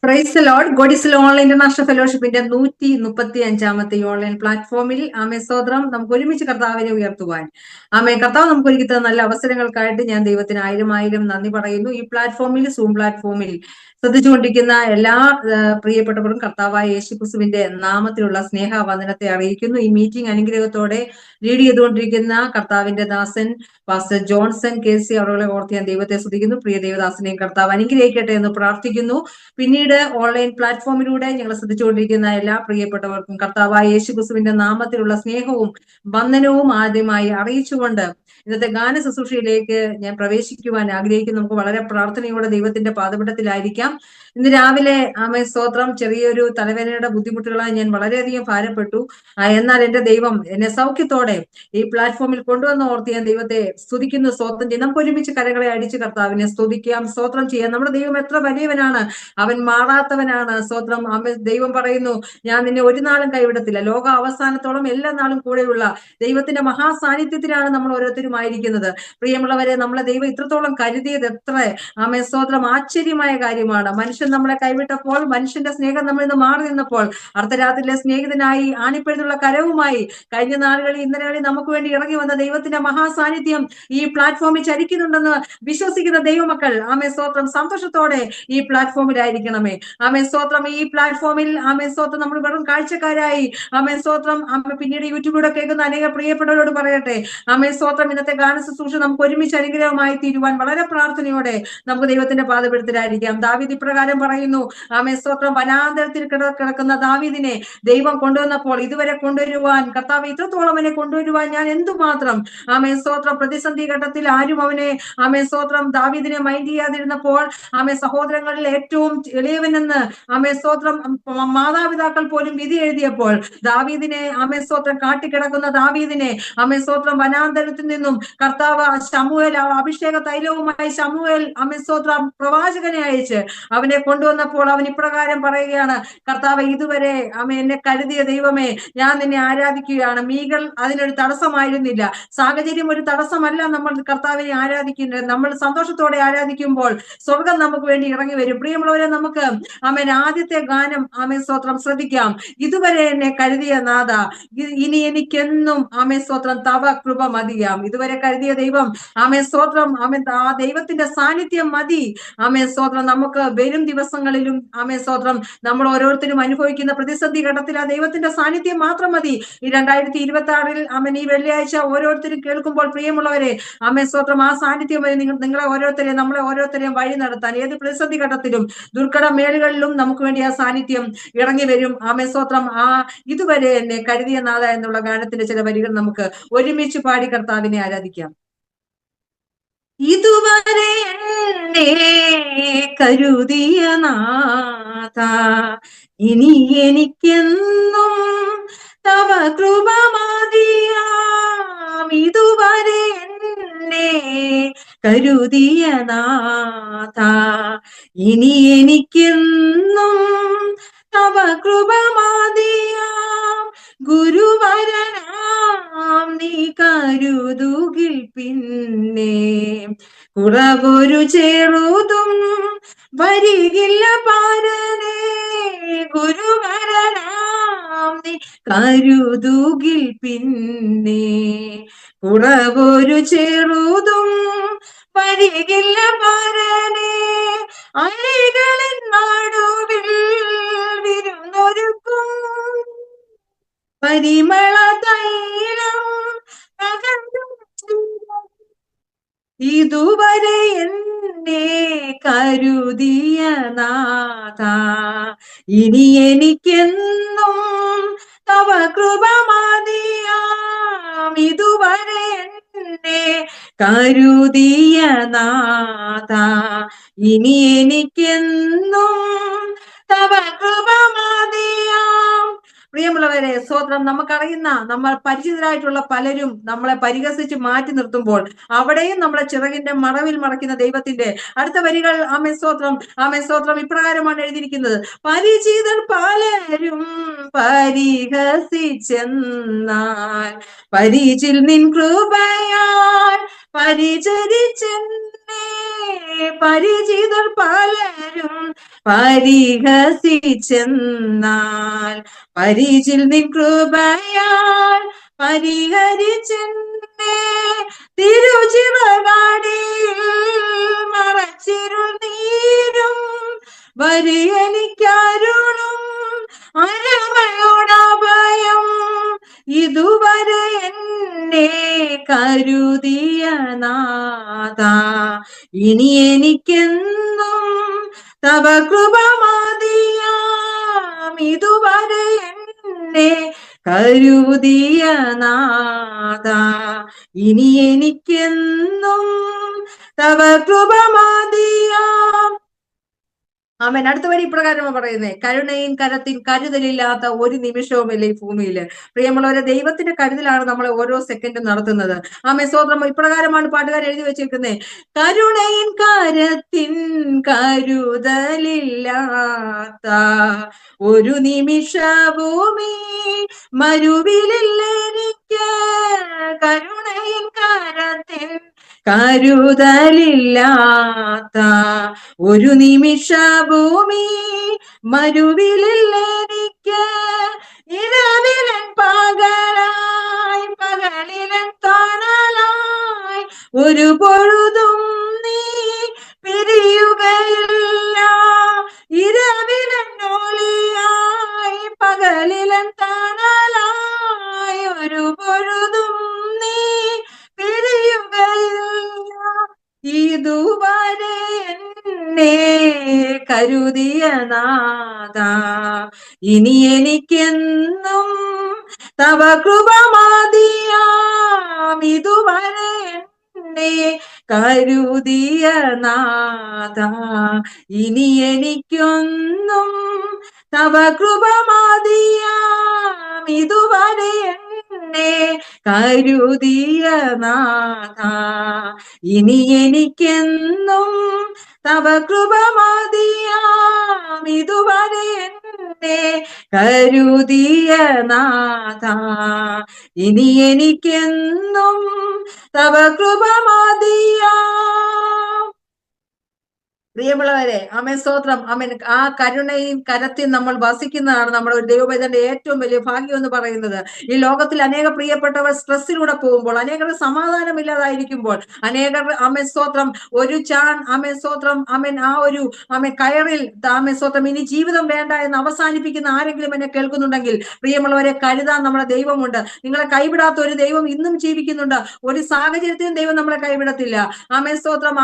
Price the lord. God's online international ഫെലോഷിപ്പിന്റെ 135ാമത്തെ online പ്ലാറ്റ്ഫോമിൽ സ്തോത്രം നമുക്ക് ഒരുമിച്ച് കർത്താവിനെ ഉയർത്തുവാൻ കർത്താവ് നമുക്ക് ഒരുക്കി തന്ന നല്ല അവസരങ്ങൾക്കായിട്ട് ഞാൻ ദൈവത്തിന് ആയിരം ആയിരം നന്ദി പറയുന്നു. ഈ പ്ലാറ്റ്ഫോമിൽ, സൂം പ്ലാറ്റ്ഫോമിൽ ശ്രദ്ധിച്ചുകൊണ്ടിരിക്കുന്ന എല്ലാ പ്രിയപ്പെട്ടവരും കർത്താവായ യേശുക്രിസ്തുവിന്റെ നാമത്തിലുള്ള സ്നേഹവന്ദനത്തെ അറിയിക്കുന്നു. ഈ മീറ്റിംഗ് അനുഗ്രഹത്തോടെ ലീഡ് ചെയ്തുകൊണ്ടിരിക്കുന്ന കർത്താവിന്റെ ദാസൻ പാസ്റ്റർ ജോൺസൺ KC അവരുടെ ഓർത്ത് ഞാൻ ദൈവത്തെ സ്തുതിക്കുന്നു. പ്രിയ ദൈവദാസനെയും കർത്താവ് അനുഗ്രഹിക്കട്ടെ എന്ന് പ്രാർത്ഥിക്കുന്നു. പിന്നീട് ഓൺലൈൻ പ്ലാറ്റ്ഫോമിലൂടെ ഞങ്ങൾ ശ്രദ്ധിച്ചുകൊണ്ടിരിക്കുന്ന എല്ലാ പ്രിയപ്പെട്ടവർക്കും കർത്താവായ യേശുക്രിസ്തുവിന്റെ നാമത്തിലുള്ള സ്നേഹവും വന്ദനവും ആദ്യമായി അറിയിച്ചുകൊണ്ട് ഇന്നത്തെ ഗാന ശുശ്രൂഷയിലേക്ക് ഞാൻ പ്രവേശിക്കുവാൻ ആഗ്രഹിക്കുന്നു. നമുക്ക് വളരെ പ്രാർത്ഥനയോടെ ദൈവത്തിന്റെ പാദപീഠത്തിലായിരിക്കാം. ഇന്ന് രാവിലെ സ്തോത്രം ചെറിയൊരു തലവേദനയുടെ ബുദ്ധിമുട്ടുകളായി ഞാൻ വളരെയധികം ഭാരപ്പെട്ടു. എന്നാൽ എന്റെ ദൈവം എന്നെ സൗഖ്യത്തോടെ ഈ പ്ലാറ്റ്ഫോമിൽ കൊണ്ടുവന്ന് ഓർത്ത് ഞാൻ ദൈവത്തെ സ്തുതിക്കുന്നു, സ്തോത്രം ചെയ്യും. നമുക്ക് ഒരുമിച്ച് കരങ്ങളെ അടിച്ച് കർത്താവിനെ സ്തുതിക്കാം, സ്തോത്രം ചെയ്യാം. നമ്മുടെ ദൈവം എത്ര വലിയവനാണ്, അവൻ മാറാത്തവനാണ്. സ്തോത്രം. ദൈവം പറയുന്നു, ഞാൻ നിന്നെ ഒരു നാളും കൈവിടത്തില്ല, ലോക അവസാനത്തോളം എല്ലാ നാളും കൂടെയുള്ള ദൈവത്തിന്റെ മഹാസാന്നിധ്യത്തിലാണ് നമ്മൾ ഓരോരുത്തരും ആയിരിക്കുന്നത്. പ്രിയമുള്ളവരെ, നമ്മളെ ദൈവം ഇത്രത്തോളം കരുതിയത് എത്ര സ്തോത്രം ആശ്ചര്യമായ കാര്യമാണ്. മനുഷ്യൻ നമ്മളെ കൈവിട്ടപ്പോൾ, മനുഷ്യന്റെ സ്നേഹം നമ്മളിൽ നിന്ന് മാറി നിന്നപ്പോൾ, അർദ്ധരാത്രിയിലെ സ്നേഹിതനായി ആണിപ്പഴുതുള്ള കരവുമായി കഴിഞ്ഞ നാളുകളിൽ ഇന്നലകളിൽ നമുക്ക് വേണ്ടി ഇറങ്ങി വന്ന ദൈവത്തിന്റെ മഹാസാന്നിധ്യം ഈ പ്ലാറ്റ്ഫോമിൽ ചരിക്കുന്നുണ്ടെന്ന് വിശ്വസിക്കുന്ന ദൈവമക്കൾ സ്തോത്രം സന്തോഷത്തോടെ ഈ പ്ലാറ്റ്ഫോമിലായിരിക്കണമേ. സ്തോത്രം. ഈ പ്ലാറ്റ്ഫോമിൽ സ്തോത്രം നമ്മൾ വെറും കാഴ്ചക്കാരായി സ്തോത്രം പിന്നീട് യൂട്യൂബിലൂടെ കേൾക്കുന്ന അനേക പ്രിയപ്പെട്ടവരോട് പറയട്ടെ, സ്തോത്രം ഇന്നത്തെ ഗാന ശുശ്രൂഷ നമുക്ക് ഒരുമിച്ച് അനുഗ്രഹമായി തീരുവാൻ വളരെ പ്രാർത്ഥനയോടെ നമുക്ക് ദൈവത്തിന്റെ പാദപീഠത്തിലായിരിക്കാം. ദാവീദ് ഇപ്രകാരം പറയുന്നു, സ്തോത്രം, വനാന്തരത്തിൽ കിടക്കുന്ന ദാവീദിനെ ദൈവം കൊണ്ടുവന്നപ്പോൾ ഇതുവരെ കൊണ്ടുവരുവാൻ കർത്താവ് ഇത്രത്തോളം അവനെ കൊണ്ടുവരുവാൻ ഞാൻ എന്തുമാത്രം സ്തോത്രം പ്രതിസന്ധി ഘട്ടത്തിൽ ആരും അവനെ സ്തോത്രം ദാവീദിനെ മൈൻഡ് ചെയ്യാതിരുന്നപ്പോൾ സഹോദരങ്ങളിൽ ഏറ്റവും എളിയവനെന്ന് സ്തോത്രം മാതാപിതാക്കൾ പോലും വിധി എഴുതിയപ്പോൾ ദാവീദിനെ സ്തോത്രം കാട്ടിക്കിടക്കുന്ന ദാവീദിനെ സ്തോത്രം വനാന്തരത്തിൽ നിന്നും കർത്താവ് ശമൂവേൽ അഭിഷേക തൈലവുമായി ശമൂവേൽ സ്തോത്രം പ്രവാചകനെ അയച്ച് അവനെ കൊണ്ടുവന്നപ്പോൾ അവൻ ഇപ്രകാരം പറയുകയാണ്, കർത്താവ് ഇതുവരെ എന്നെ കരുതിയ ദൈവമേ, ഞാൻ നിന്നെ ആരാധിക്കുകയാണ്. മീകൾ അതിനൊരു തടസ്സമായിരുന്നില്ല. സാഹചര്യം ഒരു തടസ്സമല്ല. നമ്മൾ കർത്താവിനെ ആരാധിക്കുന്നത്, നമ്മൾ സന്തോഷത്തോടെ ആരാധിക്കുമ്പോൾ സ്വർഗം നമുക്ക് വേണ്ടി ഇറങ്ങി വരും. പ്രിയമുള്ളവരെ, നമുക്ക് ആദ്യത്തെ ഗാനം സ്തോത്രം ശ്രദ്ധിക്കാം. ഇതുവരെ എന്നെ കരുതിയ നാഥ, ഇനി എനിക്കെന്നും സ്തോത്രം തവ കൃപ മതിയാം. ഇതുവരെ കരുതിയ ദൈവം സ്തോത്രം ആ ദൈവത്തിന്റെ സാന്നിധ്യം മതി. സ്തോത്രം നമുക്ക് വരും ദിവസങ്ങളിലും സ്തോത്രം നമ്മൾ ഓരോരുത്തരും അനുഭവിക്കുന്ന പ്രതിസന്ധി ഘട്ടത്തിൽ ആ ദൈവത്തിന്റെ സാന്നിധ്യം മാത്രം മതി. ഈ 2026 ഈ വെള്ളിയാഴ്ച ഓരോരുത്തരും കേൾക്കുമ്പോൾ പ്രിയമുള്ളവരെ സ്തോത്രം ആ സാന്നിധ്യം വരെ നിങ്ങളെ ഓരോരുത്തരെയും നമ്മളെ ഓരോരുത്തരെയും വഴി നടത്താൻ ഏത് പ്രതിസന്ധി ഘട്ടത്തിലും ദുർഘട മേലുകളിലും നമുക്ക് വേണ്ടി ആ സാന്നിധ്യം ഇറങ്ങി വരും. സ്തോത്രം. ഇതുവരെ എന്നെ കരുതിയ നാഥ എന്നുള്ള ഗാനത്തിന്റെ ചില വരികൾ നമുക്ക് ഒരുമിച്ച് പാടി കർത്താവിനെ ആരാധിക്കാം. ഇതുവരെ എന്നെ കരുതിയ നാഥ, ഇനി എനിക്കെന്നും തവ കൃപ മതിയാം. ഇതുവരെ എന്നെ കരുതിയ നാഥ, ഇനി എനിക്കെന്നും തവ കൃപ മതിയാം. ഗുരുവരനാം നീ കരുതുകിൽ പിന്നെ കുറവൊരു ചെറുതും വരികില്ല പാരനേ. ഗുരുവരനാം നീ കരുതുകിൽ പിന്നെ കുറവൊരു ചെറുതും വരികില്ല പാരനേ. അലികളിൻ നടുവിൽ വിരുന്നൊരുക്കും പരിമള തൈലം ഇതുവരെ എന്നെ കരുതിയ നാഥ, ഇനി എനിക്കെന്നും തവ കൃപ മതിയാം. ഇതുവരെ എന്നെ കരുതിയ നാഥ, ഇനി എനിക്കെന്നും തവ കൃപ മതിയാം. പ്രിയമുള്ളവരെ, സ്തോത്രം. നമുക്കറിയുന്ന, നമ്മൾ പരിചിതരായിട്ടുള്ള പലരും നമ്മളെ പരിഹസിച്ച് മാറ്റി നിർത്തുമ്പോൾ അവിടെയും നമ്മളെ ചിറകിന്റെ മറവിൽ മറയ്ക്കുന്ന ദൈവത്തിന്റെ അടുത്ത വരികൾ സ്തോത്രം സ്തോത്രം ഇപ്രകാരമാണ് എഴുതിയിരിക്കുന്നത്. പരിചിതർ പലരും പരിഹസിച്ചെന്നാൽ പരിചിൽ നിൻ കൃപയാൽ പരിചരിച്ചെന്നേ. പരിചിതർ പലരും പരിഹസിച്ചെന്നാൽ പരിചിൽ നിൻ കൃപയാൽ പരിഹരിച്ചെന്നെ തിരുചിറകാടിയിൽ മറച്ചിരുൾ നീരും വരിയനിക്കരുളും അരമയോടഭയം ഇതുവരെ എന്നെ കരുതിയ നാഥ ഇനി എനിക്കെന്നും തവ കൃപ മതിയാം ഇതുവരെ എന്നെ കരുതിയ നാഥ ഇനി എനിക്കെന്നും തവ കൃപ മതിയാം. ആമേൻ. അടുത്ത വരി ഇപ്രകാരമാണ് പറയുന്നത്, കരുണയും കരത്തിൻ കരുതലില്ലാത്ത ഒരു നിമിഷവുമില്ല ഈ ഭൂമിയിൽ. പ്രിയമുള്ളവരെ, ദൈവത്തിന്റെ കരുതലാണ് നമ്മളെ ഓരോ സെക്കൻഡും നടത്തുന്നത്. ആമേൻ, സ്തോത്രം. ഇപ്രകാരമാണ് പാട്ടുകാർ എഴുതി വെച്ചിരിക്കുന്നത്, കരുണയിൻ കരത്തിൻ കരുതലില്ലാത്ത ഒരു നിമിഷ ഭൂമി മരുവിലെനിക്ക്, കരുണയിൻ കരത്തിൻ കരുതലില്ലാത്ത ഒരു നിമിഷ ഭൂമി മരുവിലെനിക്ക്, ഇരവിലൻ പകലായി പകലിലൻ തണലായി ഒരു പൊഴുതും നീ പിരിയുകയില്ല, ഇരവിലൻ ഒളിയായി പകലിലൻ തണലായി ഒരു പൊഴുതും നീ പിരിയുകയില്ല, ഇതുവരെ എന്നെ കരുതിയ നാഥ ഇനി എനിക്കെന്നും തവ കൃപ മതിയാം, ഇതുവരെ എന്നെ കരുതിയ നാഥ ഇനി എനിക്കൊന്നും തവ കൃപ മതിയാം, ഇതുവരെ എന്നെ കരുതിയ നാഥ ഇനി എനിക്കെന്നും തവ കൃപ മതിയാം, ഇതുവരെ എന്നെ കരുതിയ നാഥ ഇനി എനിക്കെന്നും തവ കൃപ മതിയാം. പ്രിയമുള്ളവരെ, ആമേൻ, സ്തോത്രം. ആമേൻ. ആ കരുണയും കരത്തിൽ നമ്മൾ വസിക്കുന്നതാണ് നമ്മുടെ ഒരു ദൈവവേദന്റെ ഏറ്റവും വലിയ ഭാഗ്യം എന്ന് പറയുന്നത്. ഈ ലോകത്തിൽ അനേക പ്രിയപ്പെട്ടവർ സ്ട്രെസ്സിലൂടെ പോകുമ്പോൾ, അനേകർക്ക് സമാധാനമില്ലാതായിരിക്കുമ്പോൾ, അനേകർ ആമേൻ സ്തോത്രം ഒരു ആമേൻ സ്തോത്രം ആമേൻ ആ ഒരു ആമേൻ കയറിൽ ആമേൻ സ്തോത്രം ഇനി ജീവിതം വേണ്ട എന്ന് അവസാനിപ്പിക്കുന്ന ആരെങ്കിലും എന്നെ കേൾക്കുന്നുണ്ടെങ്കിൽ, പ്രിയമുള്ളവരെ, കരുതാൻ നമ്മുടെ ദൈവമുണ്ട്. നിങ്ങളെ കൈവിടാത്ത ഒരു ദൈവം ഇന്നും ജീവിക്കുന്നുണ്ട്. ഒരു സാഹചര്യത്തിലും ദൈവം നമ്മളെ കൈവിടത്തില്ല. ആമേൻ സ്തോത്രം.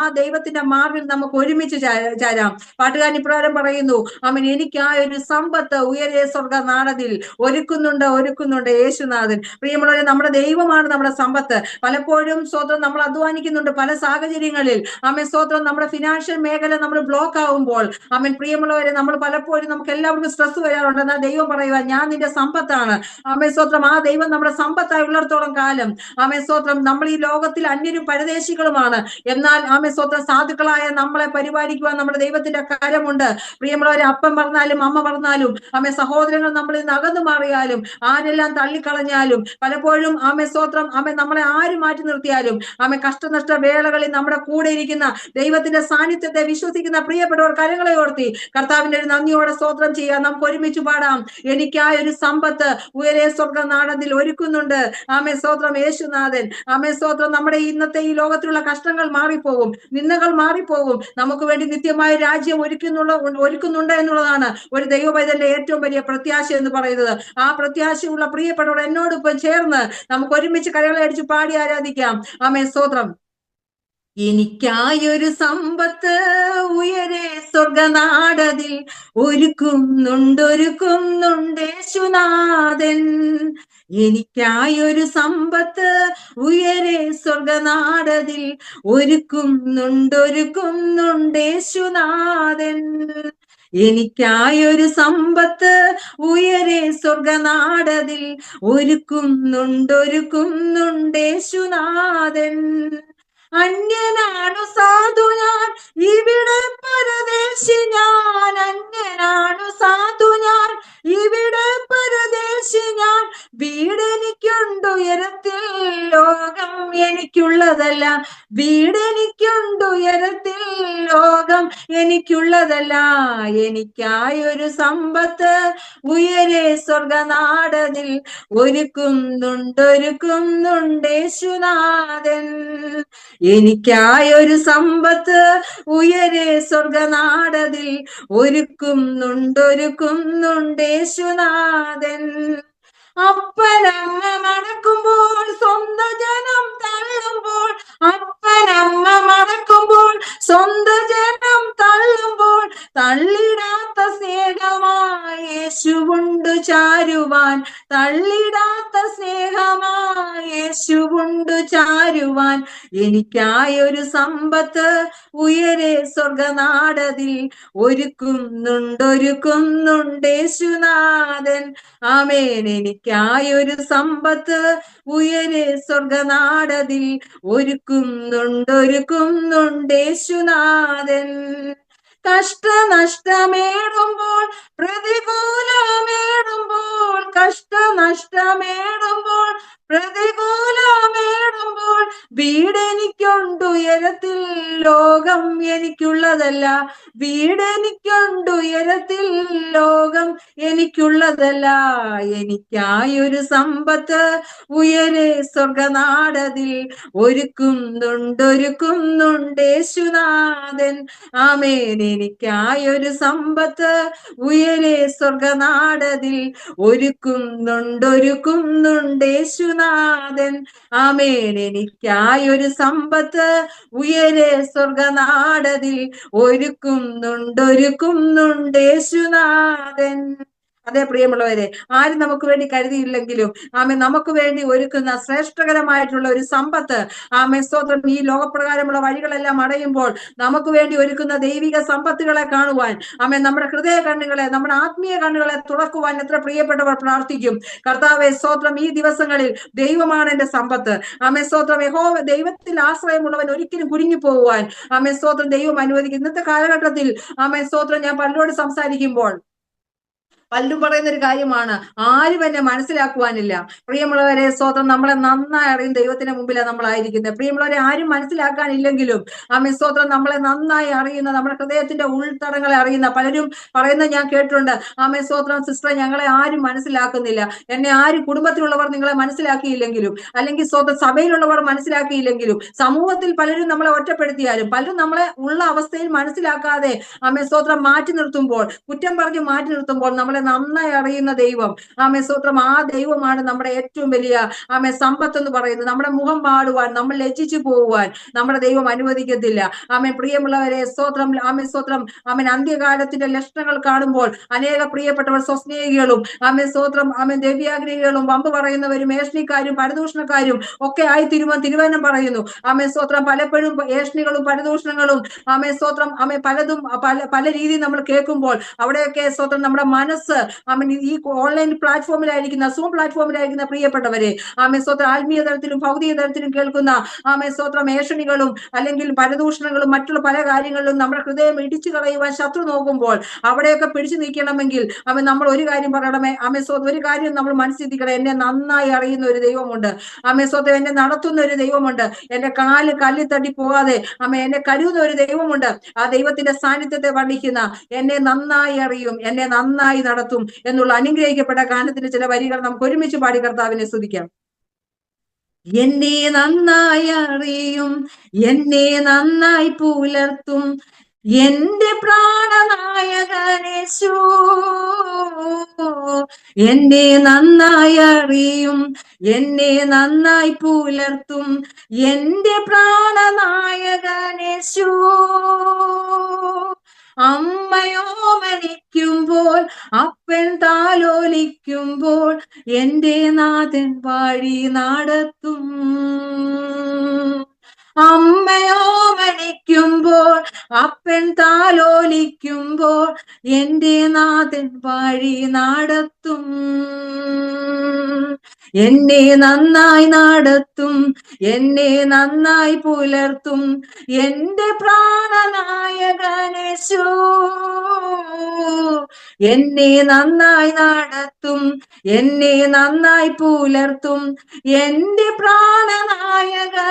ആ ദൈവത്തിന്റെ മാർവിൽ നമുക്ക് ഒരുമിച്ച് ചേരാം. പാട്ടുകാരൻ ഇപ്രകാരം പറയുന്നു, ആമേൻ, എനിക്കായ ഒരു സമ്പത്ത് ഉയരെ സ്വർഗ നാടതിൽ ഒരുക്കുന്നുണ്ട് യേശുനാഥൻ. പ്രിയമുള്ളവരെ, നമ്മുടെ ദൈവമാണ് നമ്മുടെ സമ്പത്ത്. പലപ്പോഴും സ്തോത്രം നമ്മൾ അധ്വാനിക്കുന്നുണ്ട് പല സാഹചര്യങ്ങളിൽ. ആമേൻ സ്തോത്രം. നമ്മുടെ ഫിനാൻഷ്യൽ മേഖല നമ്മൾ ബ്ലോക്ക് ആവുമ്പോൾ, ആമേൻ പ്രിയമുള്ളവരെ, നമ്മൾ പലപ്പോഴും നമുക്ക് എല്ലാവർക്കും സ്ട്രെസ് വരാറുണ്ട്. എന്നാൽ ദൈവം പറയുക, ഞാൻ നിന്റെ സമ്പത്താണ്. ആമേൻ സ്തോത്രം. ആ ദൈവം നമ്മുടെ സമ്പത്തായി ഉള്ളിടത്തോളം കാലം, ആമേൻ സ്തോത്രം, നമ്മൾ ഈ ലോകത്തിൽ അന്യരും പരദേശികളുമാണ്. എന്നാൽ ആമേൻ സ്തോത്രം, സാധുക്കളായ നമ്മളെ പരിപാലിക്കുവാൻ നമ്മുടെ ദൈവത്തിന്റെ കരമുണ്ട്. പ്രിയമുള്ളവരെ, അപ്പം പറഞ്ഞാലും അമ്മ പറഞ്ഞാലും, ആമേൻ സഹോദരങ്ങൾ നമ്മളിൽ നിന്ന് അകന്നു മാറിയാലും, ആരെല്ലാം തള്ളിക്കളഞ്ഞാലും, പലപ്പോഴും ആമേൻ സ്തോത്രം ആമേൻ നമ്മളെ ആര് മാറ്റി നിർത്തിയാലും, ആമേൻ കഷ്ടനഷ്ട വേളകളിൽ നമ്മുടെ കൂടെ ഇരിക്കുന്ന ദൈവത്തിന്റെ സാന്നിധ്യത്തെ വിശ്വസിക്കുന്ന പ്രിയപ്പെട്ടവർ കരങ്ങളെ ഓർത്തി കർത്താവിന്റെ ഒരു നന്ദിയോടെ സ്തോത്രം ചെയ്യാം. നമുക്ക് ഒരുമിച്ച് പാടാം, എനിക്കായ ഒരു സമ്പത്ത് ഉയരെ സ്വർഗ നാടതിൽ ഒരുക്കുന്നുണ്ട്. ആമേൻ സ്തോത്രം യേശുനാഥൻ. ആമേൻ സ്തോത്രം. നമ്മുടെ ഇന്നത്തെ ഈ ലോകത്തിലുള്ള കഷ്ടങ്ങൾ മാറിപ്പോകും, നിന്ദകൾ മാറിപ്പോകും. നമുക്ക് വേണ്ടി നിത്യമായ രാജ്യം ഒരുക്കുന്നുണ്ട് എന്നുള്ളതാണ് ഒരു ദൈവപൈതലിന്റെ ഏറ്റവും വലിയ പ്രത്യാശ എന്ന് പറയുന്നത്. ആ പ്രത്യാശയുള്ള പ്രിയപ്പെട്ടവർ എന്നോടൊപ്പം ചേർന്ന് നമുക്ക് ഒരുമിച്ച് കരകളെ അടിച്ച് പാടി ആരാധിക്കാം. ആമേൻ സ്തോത്രം. എനിക്കായൊരു സമ്പത്ത് ഉയരെ സ്വർഗനാടതിൽ ഒരുക്കുന്നുണ്ട് യേശുനാഥൻ. എനിക്കായൊരു സമ്പത്ത് ഉയരെ സ്വർഗനാടതിൽ ഒരുക്കുന്നുണ്ട് യേശുനാഥൻ. എനിക്കായൊരു സമ്പത്ത് ഉയരെ സ്വർഗനാടതിൽ ഒരുക്കുന്നുണ്ട് യേശുനാഥൻ. അന്യനാണു സാധു ഞാൻ, ഇവിടെ പരദേശി ഞാൻ. അന്യനാണു സാധു ഞാൻ, ഇവിടെ പരദേശി ഞാൻ. വീടെനിക്കുണ്ട് ഉയരത്തിൽ, ലോകം എനിക്ക് എനിക്കുള്ളതല്ല. വീടെനിക്കുണ്ടുയരത്തിൽ, ലോകം എനിക്കുള്ളതല്ല. എനിക്കായൊരു സമ്പത്ത് ഉയരെ സ്വർഗനാടതിൽ ഒരുക്കുന്നുണ്ടേശുനാഥൻ. എനിക്കായൊരു സമ്പത്ത് ഉയരെ സ്വർഗനാടതിൽ ഒരുക്കുന്നുണ്ടേശുനാഥൻ. അപ്പനമ്മ മടക്കുമ്പോൾ, സ്വന്തം ജനം തള്ളുമ്പോൾ, അപ്പനമ്മ മടക്കുമ്പോൾ, സ്വന്തം ജനം തള്ളുമ്പോൾ, തള്ളിടാത്ത സ്നേഹമായി യേശുവുണ്ട് ചാരുവാൻ. തള്ളിടാത്ത സ്നേഹമായി യേശുവുണ്ട് ചാരുവാൻ. എനിക്കായൊരു സമ്പത്ത് ഉയരെ സ്വർഗനാടതിൽ ഒരുക്കുന്നുണ്ടേശുനാഥൻ. ആമേൻ. എനിക്കായൊരു സമ്പത്ത് ഉയരെ സ്വർഗനാടതിൽ ഒരുക്കുന്നുണ്ടേശുനാഥൻ. കഷ്ടനഷ്ടമേറുമ്പോൾ, പ്രതികൂലമേറുമ്പോൾ, കഷ്ടനഷ്ടമേറുമ്പോൾ, പ്രതികൂലമേറുമ്പോൾ, വീടെനിക്കുണ്ടുയരത്തിൽ, ലോകം എനിക്കുള്ളതല്ല. വീടെനിക്കുണ്ടുയരത്തിൽ, ലോകം എനിക്കുള്ളതല്ല. എനിക്കായൊരു സമ്പത്ത് ഉയരെ സ്വർഗനാടതിൽ ഒരുക്കുന്നുണ്ടേശുനാഥൻ. ആമേൻ. എനിക്കായൊരു സമ്പത്ത് ഉയരെ സ്വർഗനാടതിൽ ഒരുക്കുന്നുണ്ടേശുനാഥൻ. ആമേൻ. എനിക്കായൊരു സമ്പത്ത് ഉയരെ സ്വർഗനാടതിൽ ഒരുക്കുന്നുണ്ടേശുനാഥൻ. അതെ പ്രിയമുള്ളവരെ, ആരും നമുക്ക് വേണ്ടി കരുതിയില്ലെങ്കിലും നമുക്ക് വേണ്ടി ഒരുക്കുന്ന ശ്രേഷ്ഠകരമായിട്ടുള്ള ഒരു സമ്പത്ത് സ്തോത്രം ഈ ലോകപ്രകാരമുള്ള വഴികളെല്ലാം അടയുമ്പോൾ നമുക്ക് വേണ്ടി ഒരുക്കുന്ന ദൈവിക സമ്പത്തുകളെ കാണുവാൻ നമ്മുടെ ഹൃദയ കണ്ണുകളെ, നമ്മുടെ ആത്മീയ കണ്ണുകളെ തുറക്കുവാൻ എത്ര പ്രിയപ്പെട്ടവർ പ്രാർത്ഥിക്കും. കർത്താവേ സ്തോത്രം, ഈ ദിവസങ്ങളിൽ ദൈവമാണ് എന്റെ സമ്പത്ത്. സ്തോത്രം, യഹോവ ദൈവത്തിൽ ആശ്രയമുള്ളവൻ ഒരിക്കലും കുടുങ്ങി പോകുവാൻ സ്തോത്രം ദൈവം അനുവദിക്കും. ഇന്നത്തെ കാലഘട്ടത്തിൽ സ്തോത്രം, ഞാൻ പലരോട് സംസാരിക്കുമ്പോൾ പലരും പറയുന്ന ഒരു കാര്യമാണ്, ആരും എന്നെ മനസ്സിലാക്കുവാനില്ല. പ്രിയമുള്ളവരെ സ്തോത്രം, നമ്മളെ നന്നായി അറിയും ദൈവത്തിന്റെ മുമ്പിലാണ് നമ്മളായിരിക്കുന്നത്. പ്രിയമുള്ളവരെ, ആരും മനസ്സിലാക്കാനില്ലെങ്കിലും സ്തോത്രം നമ്മളെ നന്നായി അറിയുന്ന, നമ്മുടെ ഹൃദയത്തിന്റെ ഉൾത്തടങ്ങളെ അറിയുന്ന പലരും പറയുന്നത് ഞാൻ കേട്ടിട്ടുണ്ട്. സ്തോത്രം, സിസ്റ്റർ ഞങ്ങളെ ആരും മനസ്സിലാക്കുന്നില്ല, എന്നെ ആരും, കുടുംബത്തിലുള്ളവർ നിങ്ങളെ മനസ്സിലാക്കിയില്ലെങ്കിലും, അല്ലെങ്കിൽ സ്തോത്രം സഭയിലുള്ളവർ മനസ്സിലാക്കിയില്ലെങ്കിലും, സമൂഹത്തിൽ പലരും നമ്മളെ ഒറ്റപ്പെടുത്തിയാലും, പലരും നമ്മളെ ഉള്ള അവസ്ഥയിൽ മനസ്സിലാക്കാതെ സ്തോത്രം മാറ്റി നിർത്തുമ്പോൾ, കുറ്റം പറഞ്ഞ് മാറ്റി നിർത്തുമ്പോൾ, നമ്മളെ നന്നായി അറിയുന്ന ദൈവം സ്തോത്രം, ആ ദൈവമാണ് നമ്മുടെ ഏറ്റവും വലിയ സമ്പത്ത് എന്ന് പറയുന്നത്. നമ്മുടെ മുഖം പാടുവാൻ, നമ്മൾ ലജ്ജിച്ചു പോകുവാൻ നമ്മുടെ ദൈവം അനുവദിക്കത്തില്ല. പ്രിയമുള്ളവരെ സ്തോത്രം, സ്തോത്രം, അന്ത്യകാലത്തിന്റെ ലക്ഷണങ്ങൾ കാണുമ്പോൾ അനേക പ്രിയപ്പെട്ടവർ സ്വസ്നേഹികളും സ്തോത്രം ദിവ്യാഗ്രഹികളും, വമ്പ് പറയുന്നവരും, ഏഷ്ണിക്കാരും പരദൂഷണക്കാരും ഒക്കെ ആയി തിരുവചനം പറയുന്നു. സ്തോത്രം, പലപ്പോഴും ഏഷ്ണികളും പരദൂഷണങ്ങളും സ്തോത്രം പലതും പല രീതിയിൽ നമ്മൾ കേൾക്കുമ്പോൾ അവിടെയൊക്കെ സ്തോത്രം നമ്മുടെ മനസ്സ് ഈ ഓൺലൈൻ പ്ലാറ്റ്ഫോമിലായിരിക്കുന്ന, സൂം പ്ലാറ്റ്ഫോമിലായിരിക്കുന്ന പ്രിയപ്പെട്ടവരെ സ്തോത്രം, ആത്മീയ തലത്തിലും ഭൗതിക തലത്തിലും കേൾക്കുന്ന സ്തോത്രം ഏഷണികളും അല്ലെങ്കിൽ പരദൂഷണങ്ങളും മറ്റുള്ള പല കാര്യങ്ങളിലും നമ്മുടെ ഹൃദയം ഇടിച്ചു കളയുവാൻ ശത്രു നോക്കുമ്പോൾ അവിടെയൊക്കെ പിടിച്ചു നിൽക്കണമെങ്കിൽ നമ്മൾ ഒരു കാര്യം പറയണമേ. സ്തോത്രം, ഒരു കാര്യം നമ്മൾ മനസ്സിലാക്കണം, എന്നെ നന്നായി അറിയുന്ന ഒരു ദൈവമുണ്ട്. സ്തോത്രം, എന്നെ നടത്തുന്ന ഒരു ദൈവമുണ്ട്. എന്റെ കാല് കല്ലിൽ തട്ടി പോകാതെ എന്നെ കരുതുന്ന ഒരു ദൈവമുണ്ട്. ആ ദൈവത്തിന്റെ സാന്നിധ്യത്തെ വർണ്ണിക്കുന്ന, എന്നെ നന്നായി അറിയും, എന്നെ നന്നായി നടത്തും എന്നുള്ള അനുഗ്രഹിക്കപ്പെട്ട ഗാനത്തിന്റെ ചില വരികൾ നമുക്ക് ഒരുമിച്ച് പാടി കർത്താവിനെ സ്തുതിക്കാം. എന്നെ നന്നായി അറിയും, എന്നെ നന്നായി പുലർത്തും എന്റെ പ്രാണനായകനേശു. എന്നെ നന്നായി അറിയും, എന്നെ നന്നായി പുലർത്തും എന്റെ പ്രാണനായകനേശു. അമ്മയോമനിക്കുമ്പോൾ, അപ്പൻ താലോലിക്കുമ്പോൾ എന്റെ നാഥൻ വഴി നടത്തും. അമ്മയോമനിക്കുമ്പോൾ, അപ്പൻ താലോലിക്കുമ്പോൾ എന്റെ നാഥൻ വഴി നടത്തും. എന്നെ നന്നായി നടത്തും, എന്നെ നന്നായി പുലർത്തും എന്റെ പ്രാണനായകനേശു. എന്നെ നന്നായി നടത്തും, എന്നെ നന്നായി പുലർത്തും എന്റെ പ്രാണനായകനേശു.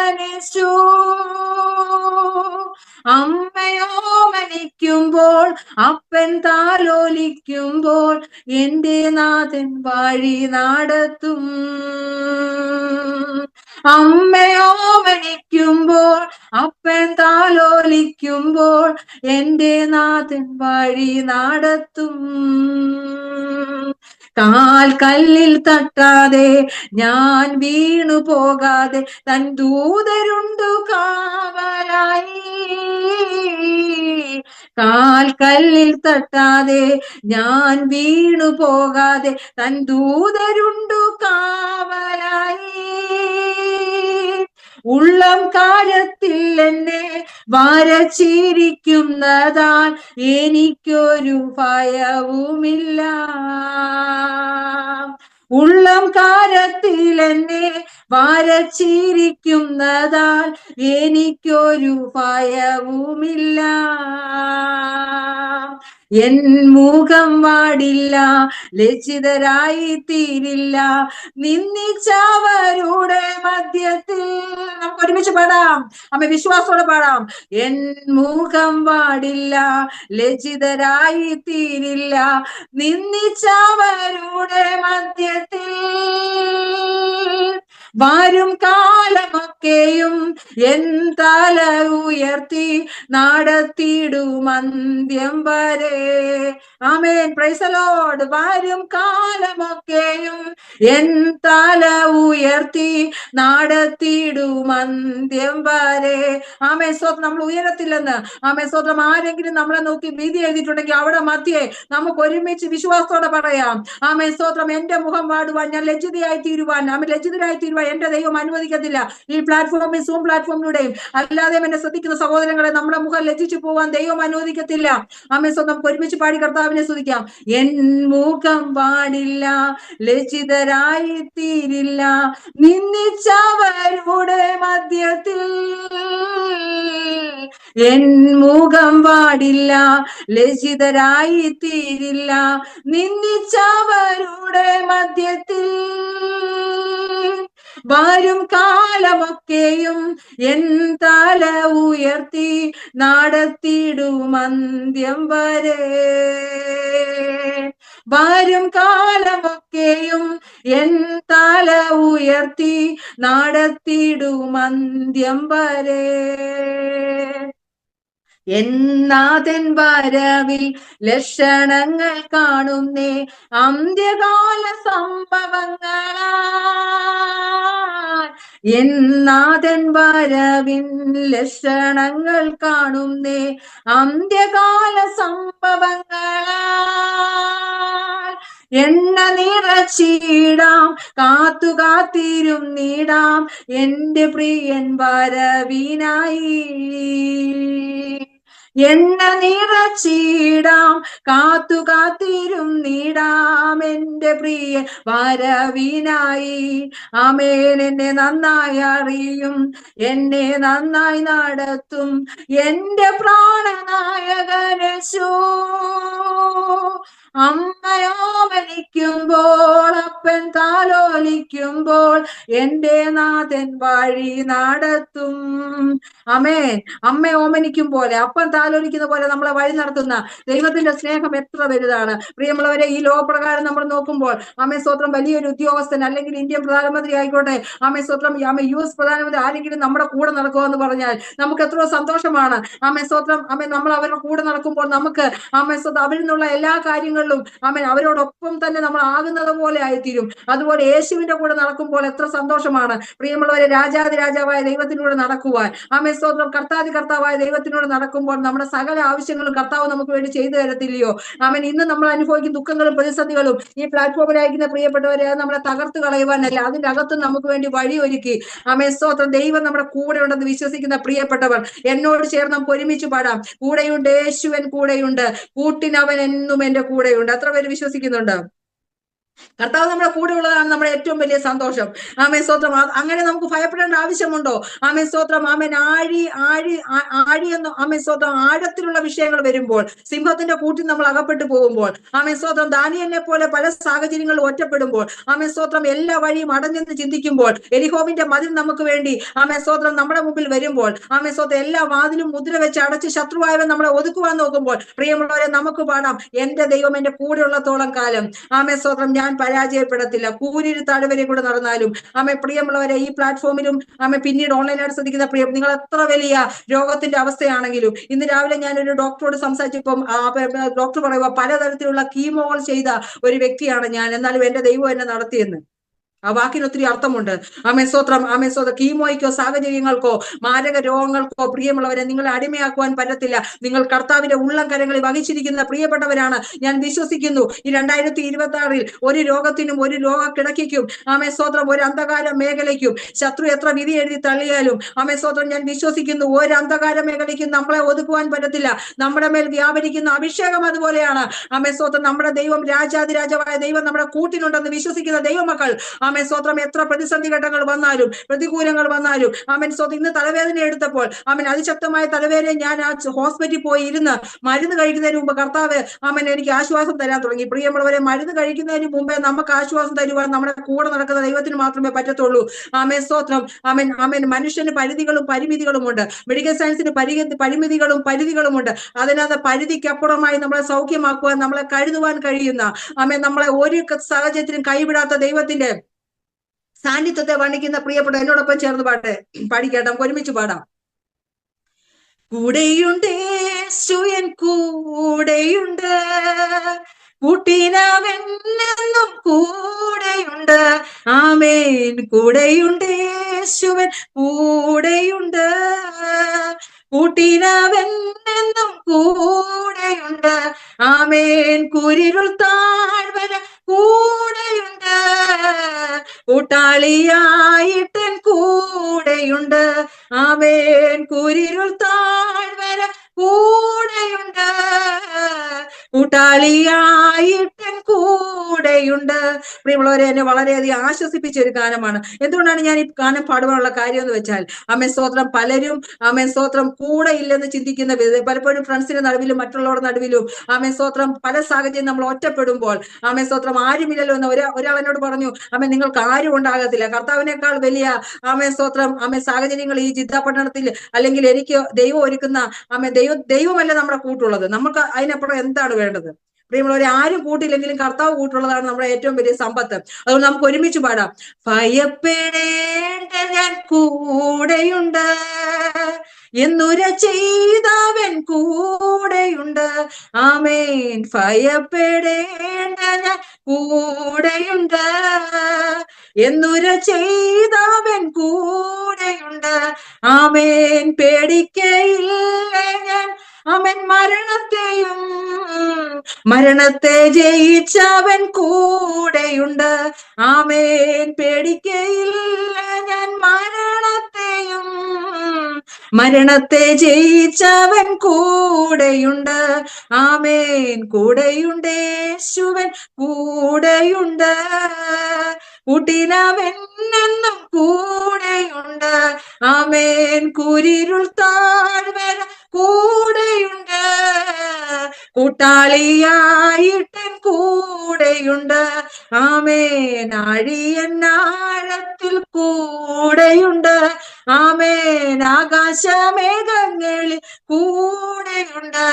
അമ്മയോ മനിക്കുമ്പോൾ, അപ്പൻ താലോലിക്കുമ്പോൾ എന്റെ നാഥൻ വഴി നടത്തും. അമ്മയോ മനിക്കുമ്പോൾ, അപ്പൻ താലോലിക്കുമ്പോൾ എന്റെ നാഥൻ വഴി നടത്തും. കാൽ കല്ലിൽ തട്ടാതെ ഞാൻ വീണു പോകാതെ തൻ ദൂതരുണ്ടു കാവലായി. കാൽ കല്ലിൽ തട്ടാതെ ഞാൻ വീണു പോകാതെ തൻ ദൂതരുണ്ടു കാവലായി. ഉള്ളം കാലത്തിൽ എന്നെ വരച്ചിരിക്കുന്നതാൽ എനിക്കൊരു ഭയവുമില്ല. ഉള്ളം കാലത്തിൽ എന്നെ വരച്ചിരിക്കുന്നതാൽ എനിക്കൊരു ഭയവുമില്ല. എൻ മുഖം വാടില്ല, ലജ്ജിതരായി തീരില്ല നിന്ദിച്ചവരുടെ മധ്യത്തിൽ. നമുക്ക് ഒരുമിച്ച് പാടാം, അമ്മ വിശ്വാസത്തോടെ പാടാം. എൻ മുഖം വാടില്ല, ലജ്ജിതരായി തീരില്ല നിന്ദിച്ചവരുടെ മധ്യത്തിൽ. വരും കാലമൊക്കെയും എൻ തല ഉയർത്തി നടത്തിയിടും അന്ത്യം വരെ. ആമേൻ, പ്രൈസ് ദി ലോർഡ്. വരും കാലമൊക്കെയും എൻ തല ഉയർത്തി നടത്തിയിടും അന്ത്യം വരെ. ആമേൻ, സ്തോത്രം. നമ്മൾ ഉയരത്തില്ലെന്ന്, ആമേൻ, സ്തോത്രം. ആരെങ്കിലും നമ്മളെ നോക്കി വിധി എഴുതിയിട്ടുണ്ടെങ്കിൽ അവിടെ മധ്യേ നമുക്ക് ഒരുമിച്ച് വിശ്വാസത്തോടെ പറയാം, ആമേൻ, സ്തോത്രം. എന്റെ മുഖം വാടുവാൻ, ഞാൻ ലജ്ജിതയായി തീരുവാൻ, ലജ്ജിതരായി തീരുവാൻ എന്റെ ദൈവം അനുവദിക്കത്തില്ല. ഈ പ്ലാറ്റ്ഫോമിൽ, സൂം പ്ലാറ്റ്ഫോമിലൂടെയും അല്ലാതെ എന്നെ ശ്രദ്ധിക്കുന്ന സഹോദരങ്ങളെ, നമ്മുടെ മുഖം ലജ്ജിച്ചു പോവാൻ ദൈവം അനുവദിക്കത്തില്ല. ആമേൻ, സ്വന്തം. നമുക്ക് ഒരുമിച്ച് പാടി കർത്താവിനെ സ്തുതിക്കാം. എൻ മുഖം പാടില്ല, ലജ്ജിതരായി തീരില്ല നിന്ദിച്ചവരുടെ മധ്യത്തിൽ. എൻ മുഖം പാടില്ല, ലജ്ജിതരായി തീരില്ല നിന്ദിച്ചവരുടെ മധ്യത്തിൽ. വരും കാലമൊക്കെയും എൻ തല ഉയർത്തി നടത്തിയിടും അന്ത്യം വരെ. വരും കാലമൊക്കെയും എൻ തല ഉയർത്തി നടത്തിയിടും അന്ത്യം വരെ. എന്നാഥൻ വരവിൽ ലക്ഷണങ്ങൾ കാണുന്നേ അന്ത്യകാല സംഭവങ്ങളാൽ. എന്നാഥൻ വരവിൻ ലക്ഷണങ്ങൾ കാണുന്നേ അന്ത്യകാല സംഭവങ്ങളാൽ. എണ്ണ നിറച്ചിടാം, കാത്തു കാത്തിരുന്നിടാം എന്റെ പ്രിയൻ വരവിനായി. എണ്ണ നിറച്ചിടാം, കാത്തു കാത്തിരുന്നിടാം എന്റെ പ്രിയൻ വരവിനായി. ആമേൻ. എന്നെ നന്നായി അറിയും, എന്നെ നന്നായി നടത്തും എന്റെ പ്രാണനായകനേശു. അമ്മയോ മരിക്കുമ്പോൾ, അപ്പൻ താലോലിക്കുമ്പോൾ എന്റെ നാഥൻ വഴി നടത്തും. ആമേൻ. അമ്മ ഓമനിക്കും പോലെ, അപ്പൻ താലോലിക്കുന്ന പോലെ നമ്മളെ വഴി നടത്തുന്ന ദൈവത്തിന്റെ സ്നേഹം എത്ര വലുതാണ്. പ്രിയമുള്ളവരെ, ഈ ലോകപ്രകാരം നമ്മൾ നോക്കുമ്പോൾ, ആമേ സ്തോത്രം, വലിയൊരു ഉദ്യോഗസ്ഥൻ അല്ലെങ്കിൽ ഇന്ത്യൻ പ്രധാനമന്ത്രി ആയിക്കോട്ടെ, ആമേ സ്തോത്രം, ആമേ US പ്രധാനമന്ത്രി ആരെങ്കിലും നമ്മുടെ കൂടെ നടക്കുക എന്ന് പറഞ്ഞാൽ നമുക്ക് എത്രയോ സന്തോഷമാണ്. ആമേ സ്തോത്രം. ആമേ, നമ്മൾ അവരുടെ കൂടെ നടക്കുമ്പോൾ നമുക്ക്, ആമേ സ്തോത്രം, അവരിൽ നിന്നുള്ള എല്ലാ കാര്യങ്ങളിലും, ആമേ, അവരോടൊപ്പം തന്നെ നമ്മൾ ആകുന്നത് പോലെ ആയിത്തീരും. അതുപോലെ യേശുവിന്റെ കൂടെ നടക്കുമ്പോൾ എത്ര സന്തോഷമാണ്. പ്രിയമുള്ളവരെ, രാജാതി രാജാവായ ദൈവത്തിലൂടെ നടക്കുവാൻ, ആമേ സ്തോത്രം, കർത്താതി കർത്താവായ ദൈവത്തിനോട് നടക്കുമ്പോൾ നമ്മുടെ സകല ആവശ്യങ്ങളും കർത്താവ് നമുക്ക് വേണ്ടി ചെയ്തു തരത്തില്ലയോ. ആമേൻ. ഇന്ന് നമ്മൾ അനുഭവിക്കുന്ന ദുഃഖങ്ങളും പ്രതിസന്ധികളും ഈ പ്ലാറ്റ്ഫോമിൽ അയക്കുന്ന പ്രിയപ്പെട്ടവരെ നമ്മളെ തകർത്ത് കളയുവാനല്ല, അതിന്റെ അകത്തും നമുക്ക് വേണ്ടി വഴിയൊരുക്കി. ആമേൻ, സ്തോത്രം. ദൈവം നമ്മുടെ കൂടെ ഉണ്ടെന്ന് വിശ്വസിക്കുന്ന പ്രിയപ്പെട്ടവർ എന്നോട് ചേർന്ന് നമുക്ക് ഒരുമിച്ച് പാടാം. കൂടെയുണ്ട് യേശുവൻ, കൂടെയുണ്ട്, കൂട്ടിനവൻ എന്നും എന്റെ കൂടെയുണ്ട്. എത്ര പേര് വിശ്വസിക്കുന്നുണ്ട്? കർത്താവ് നമ്മുടെ കൂടെ ഉള്ളതാണ് നമ്മുടെ ഏറ്റവും വലിയ സന്തോഷം. ആമേൻ സ്തോത്രം. അങ്ങനെ നമുക്ക് ഭയപ്പെടേണ്ട ആവശ്യമുണ്ടോ? ആമേൻ സ്തോത്രം. ആമേൻ ആഴി എന്ന് ആമേൻ സ്തോത്രം ആഴത്തിലുള്ള വിഷയങ്ങൾ വരുമ്പോൾ, സിംഹത്തിന്റെ കൂട്ടിൽ നമ്മൾ അകപ്പെട്ടു പോകുമ്പോൾ, ആമേൻ സ്തോത്രം ദാനിയേലിനെ പോലെ പല സാഹചര്യങ്ങളിൽ ഒറ്റപ്പെടുമ്പോൾ, ആമേൻ സ്തോത്രം എല്ലാ വഴിയും അടഞ്ഞെന്ന് ചിന്തിക്കുമ്പോൾ, എരിഹോവിന്റെ മതിൽ നമുക്ക് വേണ്ടി ആമേൻ സ്തോത്രം നമ്മുടെ മുമ്പിൽ വരുമ്പോൾ, ആമേൻ സ്തോത്രം എല്ലാ വാതിലും മുദ്ര വെച്ച് അടച്ച് ശത്രുവായവൻ നമ്മളെ ഒതുക്കുവാൻ നോക്കുമ്പോൾ, പ്രിയമുള്ളവരെ നമുക്ക് പാടാം, എന്റെ ദൈവം എന്റെ കൂടെയുള്ളത്തോളം കാലം ആമേൻ സ്തോത്രം ഞാൻ പരാജയപ്പെടത്തില്ല. കൂരിരു താഴ്വരെ കൂടെ നടന്നാലും. പ്രിയമുള്ളവരെ, ഈ പ്ലാറ്റ്ഫോമിലും പിന്നീട് ഓൺലൈനായിട്ട് ശ്രദ്ധിക്കുന്ന പ്രിയം, നിങ്ങൾ എത്ര വലിയ രോഗത്തിന്റെ അവസ്ഥയാണെങ്കിലും, ഇന്ന് രാവിലെ ഞാൻ ഒരു ഡോക്ടറോട് സംസാരിച്ചപ്പം ഡോക്ടർ പറയുക പലതരത്തിലുള്ള കീമോകൾ ചെയ്ത ഒരു വ്യക്തിയാണ് ഞാൻ, എന്നാലും എന്റെ ദൈവം എന്നെ നടത്തിയെന്ന്. ആ വാക്കിന് ഒത്തിരി അർത്ഥമുണ്ട്. സ്തോത്രം. സ്തോത്രം. കീമോയ്ക്കോ സാഹചര്യങ്ങൾക്കോ മാരക രോഗങ്ങൾക്കോ പ്രിയമുള്ളവരെ നിങ്ങളെ അടിമയാക്കുവാൻ പറ്റത്തില്ല. നിങ്ങൾ കർത്താവിന്റെ ഉള്ളം കരങ്ങളിൽ വഹിച്ചിരിക്കുന്ന പ്രിയപ്പെട്ടവരാണ്. ഞാൻ വിശ്വസിക്കുന്നു ഈ 2026 ഒരു രോഗത്തിനും ഒരു രോഗക്കിടക്കും സ്തോത്രം ഒരു അന്ധകാര മേഖലയ്ക്കും ശത്രു എത്ര വിധി എഴുതി തള്ളിയാലും സ്തോത്രം ഞാൻ വിശ്വസിക്കുന്നു ഒരു അന്ധകാര മേഖലയ്ക്കും നമ്മളെ ഒതുക്കുവാൻ പറ്റത്തില്ല. നമ്മുടെ മേൽ വ്യാപരിക്കുന്ന അഭിഷേകം അതുപോലെയാണ്. സ്തോത്രം. നമ്മുടെ ദൈവം രാജാതിരാജാവായ ദൈവം നമ്മുടെ കൂട്ടിനുണ്ടെന്ന് വിശ്വസിക്കുന്ന ദൈവമക്കൾ സ്തോത്രം എത്ര പ്രതിസന്ധി ഘട്ടങ്ങൾ വന്നാലും പ്രതികൂലങ്ങൾ വന്നാലും സ്തോത്രം. ഇന്ന് തലവേദന എടുത്തപ്പോൾ അതിശക്തമായ തലവേദന ഞാൻ ആ ഹോസ്പിറ്റലിൽ പോയി ഇരുന്ന് മരുന്ന് കഴിക്കുന്നതിന് മുമ്പ് കർത്താവ് എനിക്ക് ആശ്വാസം തരാൻ തുടങ്ങി. പ്രിയമുള്ളവരെ, മരുന്ന് കഴിക്കുന്നതിന് മുമ്പേ നമുക്ക് ആശ്വാസം തരുവാൻ നമ്മുടെ കൂടെ നടക്കുന്ന ദൈവത്തിന് മാത്രമേ പറ്റത്തുള്ളൂ. സ്തോത്രം. മനുഷ്യന് പരിധികളും പരിമിതികളുമുണ്ട്. മെഡിക്കൽ സയൻസിന് പരിമിതികളുമുണ്ട്. അതിനകത്ത് പരിധിക്കപ്പുറമായി നമ്മളെ സൗഖ്യമാക്കുവാൻ, നമ്മളെ കരുതുവാൻ കഴിയുന്ന നമ്മളെ ഒരു സാഹചര്യത്തിലും കൈവിടാത്ത ദൈവത്തിന്റെ സാന്നിധ്യത്തെ വർണ്ണിക്കുന്ന പ്രിയപ്പെട്ട എന്നോടൊപ്പം ചേർന്ന് പാടിക്കേട്ടാ. നമുക്ക് ഒരുമിച്ച് പാടാം. കൂടെയുണ്ട് യേശുവൻ കൂടെയുണ്ട്, കൂട്ടിനവനെന്നും കൂടെയുണ്ട്. ആമേൻ. കൂടെയുണ്ട് യേശുവൻ കൂടെയുണ്ട്, കൂട്ടിനവനെന്നും കൂടെയുണ്ട്. ആമേൻ. കുരിരുൾ താഴ്വര കൂടെയുണ്ട്, കൂട്ടാളിയായിട്ടൻ കൂടെയുണ്ട്. ആമേൻ. കുരിരുൾ താഴ്വര കൂടെയുണ്ട്, കൂട്ടാളിയായിട്ടൻ കൂടെയുണ്ട്. പ്രിയമുള്ളവരെ, എന്നെ വളരെയധികം ആശ്വസിപ്പിച്ച ഒരു ഗാനമാണ്. എന്തുകൊണ്ടാണ് ഞാൻ ഈ ഗാനം പാടുവാനുള്ള കാര്യം എന്ന് വെച്ചാൽ സ്തോത്രം പലരും സ്തോത്രം കൂടെ ഇല്ലെന്ന് ചിന്തിക്കുന്ന പലപ്പോഴും ഫ്രണ്ട്സിന്റെ നടുവിലും മറ്റുള്ളവരുടെ നടുവിലും സ്തോത്രം പല സാഹചര്യം നമ്മൾ ഒറ്റപ്പെടുമ്പോൾ സ്തോത്രം ആരുമില്ലല്ലോ എന്ന് ഒരാൾ എന്നോട് പറഞ്ഞു, നിങ്ങൾക്ക് ആരും ഉണ്ടാകത്തില്ല, കർത്താവിനേക്കാൾ വലിയ സ്തോത്രം സാഹചര്യങ്ങൾ ഈ ജിദ്ദ പട്ടണത്തിൽ അല്ലെങ്കിൽ എനിക്ക് ദൈവം ഒരുക്കുന്ന ദൈവമല്ല നമ്മുടെ കൂട്ടുള്ളത്, നമുക്ക് അതിനപ്പുറം എന്താണ് വേണ്ടത്? പ്രിയമുള്ളവരെ, ആരും കൂട്ടില്ലെങ്കിലും കർത്താവ് കൂട്ടുള്ളതാണ് നമ്മുടെ ഏറ്റവും വലിയ സമ്പത്ത്. അതുകൊണ്ട് നമുക്ക് ഒരുമിച്ച് പാടാം. ഭയപ്പെടേണ്ട ഞാൻ കൂടെയുണ്ട്, എന്നുര ചെയ്തവൻ കൂടെയുണ്ട്. ആമേൻ. ഭയപ്പെടേണ്ട ഞാൻ കൂടെയുണ്ട്, എന്നുര ചെയ്തവൻ കൂടെയുണ്ട്. ആമേൻ. പേടിക്കയില്ല ഞാൻ മരണത്തെയും, മരണത്തെ ജയിച്ചവൻ കൂടെയുണ്ട്. ആമേൻ. പേടിക്കയില്ല ഞാൻ മരണത്തെയും, മരണത്തെ ജയിച്ചവൻ കൂടെയുണ്ട്. ആമേൻ. കൂടെയുണ്ട് യേശുവൻ കൂടെയുണ്ട്, കൂട്ടിനവനെന്നും കൂടെയുണ്ട്. ആമേൻ. കുരിരുൾ താഴ്വര കൂടെയുണ്ട്, കൂട്ടാളിയായിട്ടൻ കൂടെയുണ്ട്. ആമേൻ. ആഴിയനാഴത്തിൽ കൂടെയുണ്ട്. ആമേൻ. ആകാശമേഘങ്ങളിൽ കൂടെയുണ്ട്.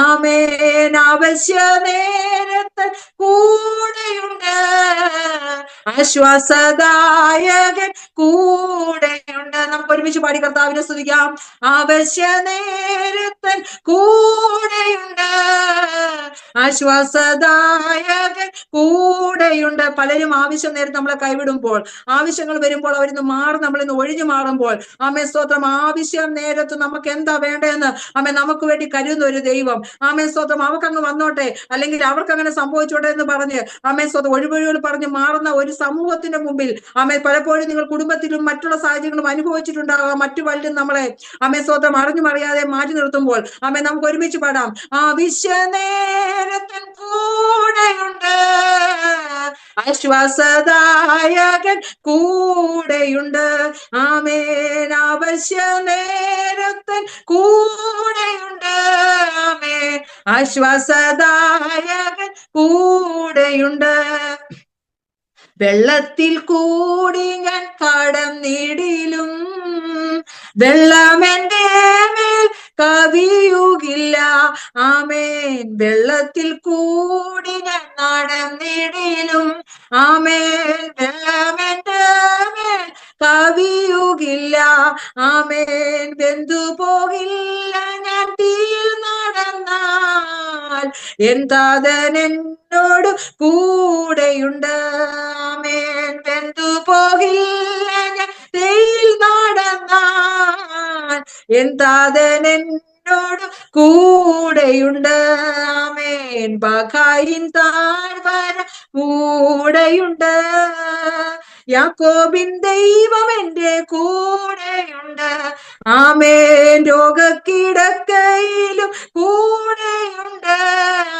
ആമേൻ. അവശ്യ നേരത്തിൽ കൂടെയുണ്ട്. ആശ്വാസദായകൻ കൂടെയുണ്ട്. നമുക്ക് ഒരുമിച്ച് പാടി കർത്താവിനെ സ്തുതിക്കാം. അവശ്യ നേരത്തിൽ കൂടെയുണ്ട്. ആശ്വാസദായകൻ കൂടെയുണ്ട്. പലരും ആവശ്യം നേരത്തെ നമ്മളെ കൈവിടുമ്പോൾ, ആവശ്യങ്ങൾ വരുമ്പോൾ അവരിന്ന് മാറി നമ്മളിന്ന് ഒഴിഞ്ഞു മാറുമ്പോൾ സ്തോത്രം ആവശ്യം നേരത്ത് നമുക്ക് എന്താ വേണ്ടതെന്ന് നമുക്ക് വേണ്ടി കരുതുന്ന ഒരു ദൈവം സ്തോത്രം അവർക്കങ്ങ് വന്നോട്ടെ, അല്ലെങ്കിൽ അവർക്ക് അങ്ങനെ സംഭവിച്ചോട്ടെ എന്ന് പറഞ്ഞ് സ്തോത്രം ഒഴിവൊഴികൾ പറഞ്ഞ് മാറുന്ന ഒരു സമൂഹത്തിന്റെ മുമ്പിൽ പലപ്പോഴും നിങ്ങൾ കുടുംബത്തിലും മറ്റുള്ള സാഹചര്യങ്ങളും അനുഭവിച്ചിട്ടുണ്ടാകാം. മറ്റു പലരും നമ്മളെ സ്തോത്രം അറിഞ്ഞും അറിയാതെ മാറ്റി നിർത്തുമ്പോൾ നമുക്ക് ഒരുമിച്ച് പാടാം. ആവശ്യ നേരത്തിൽ കൂടെയുണ്ട്, ആശ്വാസദായകൻ കൂടെയുണ്ട്. ആമേൻ. അവശ്യ നേരത്തൻ കൂടെയുണ്ട്. ആമേൻ. ആശ്വാസദായകൻ കൂടെയുണ്ട്. വെള്ളത്തിൽ കൂടി ഞാൻ കടന്നിടിലും വെള്ളമെന്റെ മേൽ കവിയുകില്ല. ആമേൻ. വെള്ളത്തിൽ കൂടി ഞാൻ നടന്നിടിലും ആമേൻ വെള്ളമെന്റെ മേൽ കവിയുകില്ല. ആമേൻ. വെന്തു പോകില്ല ഞാൻ തീയിൽ നടന്നാൽ എന്താതൻ എന്നോട് കൂടെയുണ്ട്. ആമേൻ. വെന്തു പോകില്ല ഞാൻ തീയിൽ നടന്നാൽ എന്താതൻ എന്നോട് കൂടെയുണ്ട്. ആമേൻ. ബഖായിൻ താഴ്വര കൂടെയുണ്ട്. യാക്കോബിൻ ദൈവം എന്റെ കൂടെയുണ്ട്. ആമേൻ. രോഗക്കിടക്കയിലും കൂടെയുണ്ട്.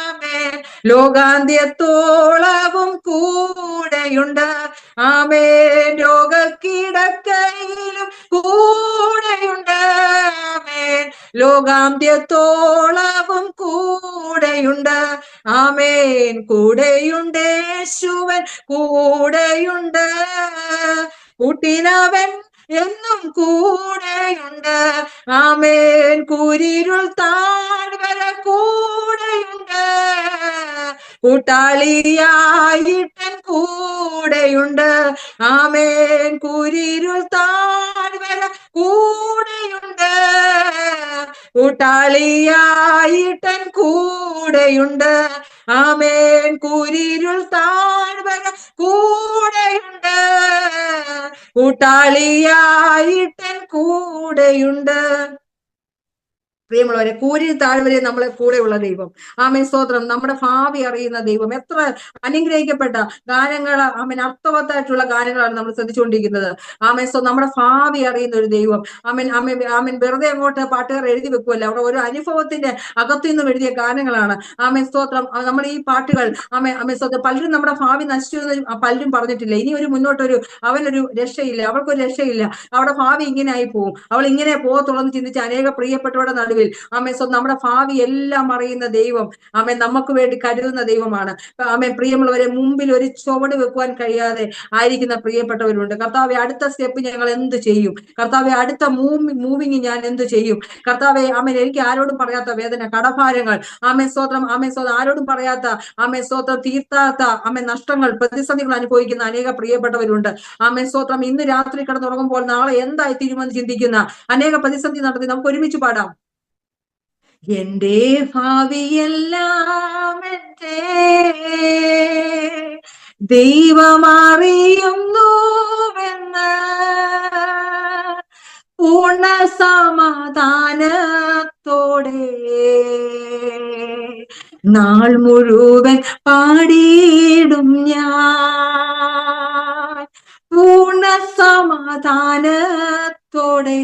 ആമേൻ. ലോകാന്ത്യത്തോളവും കൂടെയുണ്ട്. ആമേൻ. രോഗക്കിടക്കയിലും കൂടെയുണ്ട്. ആമേൻ. ലോകാന്ത്യത്തോളവും കൂടെയുണ്ട്. ആമേൻ. കൂടെയുണ്ട് യേശുവൻ കൂടെയുണ്ട്. കൂട്ടിനവൻ എന്നും കൂടെയുണ്ട്. ആമേൻ. കൂരിരുൾ താഴ്വര കൂടെയുണ്ട്. കൂട്ടാളിയായിട്ടൻ കൂടെയുണ്ട്. ആമേൻ. കൂരിരുൾ താഴ്വര കൂടെയുണ്ട്. കൂട്ടാളിയായിട്ടൻ കൂടെയുണ്ട്. ആമേൻ. കൂരിരുൾ താഴ്വര കൂടെയുണ്ട്. കൂട്ടാളിയായിട്ടൻ കൂടെയുണ്ട്. പ്രിയമുള്ളവരെ, കൂരിൽ താഴ്വരെ നമ്മളെ കൂടെയുള്ള ദൈവം. ആമേൻ. സ്തോത്രം. നമ്മുടെ ഭാവി അറിയുന്ന ദൈവം. എത്ര അനുഗ്രഹിക്കപ്പെട്ട ഗാനങ്ങൾ, ആമേൻ, അർത്ഥവത്തായിട്ടുള്ള ഗാനങ്ങളാണ് നമ്മൾ ശ്രദ്ധിച്ചുകൊണ്ടിരിക്കുന്നത്. ആമേൻ. നമ്മുടെ ഭാവി അറിയുന്ന ഒരു ദൈവം. ആമേൻ. ആമേൻ. ആമേൻ. വെറുതെ അങ്ങോട്ട് പാട്ടുകാർ എഴുതി വെക്കുമല്ലോ, അവിടെ ഒരു അനുഭവത്തിന്റെ അകത്തു നിന്നും എഴുതിയ ഗാനങ്ങളാണ്. ആമേൻ. സ്തോത്രം. നമ്മൾ ഈ പാട്ടുകൾ ആമേൻ. ആമേൻ. സ്തോത്രം. പലരും നമ്മുടെ ഭാവി നശിച്ചു എന്ന് പലരും പറഞ്ഞിട്ടില്ല. ഇനി ഒരു മുന്നോട്ടൊരു അവനൊരു രക്ഷയില്ല, അവൾക്കൊരു രക്ഷയില്ല, അവിടെ ഭാവി ഇങ്ങനെ ആയി പോവും, അവൾ ഇങ്ങനെ പോകത്തുള്ളൂ എന്ന് ചിന്തിച്ച് അനേക പ്രിയപ്പെട്ടവരുടെ നടുവിൽ ആമേൻ. നമ്മുടെ ഭാവി എല്ലാം അറിയുന്ന ദൈവം ആമേൻ നമുക്ക് വേണ്ടി കരുതുന്ന ദൈവമാണ്. ആമേൻ. പ്രിയമുള്ളവരെ, മുമ്പിൽ ഒരു ചുവട് വെക്കുവാൻ കഴിയാതെ ആയിരിക്കുന്ന പ്രിയപ്പെട്ടവരുണ്ട്. കർത്താവെ, അടുത്ത സ്റ്റെപ്പ് ഞങ്ങൾ എന്ത് ചെയ്യും? കർത്താവെ, അടുത്ത മൂവിങ് ഞാൻ എന്ത് ചെയ്യും? കർത്താവെ, ആമേൻ, എനിക്ക് ആരോടും പറയാത്ത വേദന, കടഭാരങ്ങൾ, ആമേൻ. സ്തോത്രം. ആമേൻ. സ്തോത്രം. ആരോടും പറയാത്ത, ആമേൻ. സ്തോത്രം, തീർത്താത്ത, ആമേൻ, നഷ്ടങ്ങൾ, പ്രതിസന്ധികൾ അനുഭവിക്കുന്ന അനേക പ്രിയപ്പെട്ടവരുണ്ട്. ആമേൻ. സ്തോത്രം. ഇന്ന് രാത്രി കിടന്നുറങ്ങുമ്പോൾ നാളെ എന്തായി തീരുമെന്ന് ചിന്തിക്കുന്ന അനേക പ്രതിസന്ധി നടത്തി നമുക്ക് ഒരുമിച്ച് പാടാം. എന്റെ ഭാവിയെല്ലാം എന്റെ ദൈവമറിയുന്നുവെന്ന് പൂർണ്ണ സമാധാനത്തോടെ നാൾ മുഴുവൻ പാടിയിടും ഞാൻ. പൂർണ്ണ സമാധാനത്തോടെ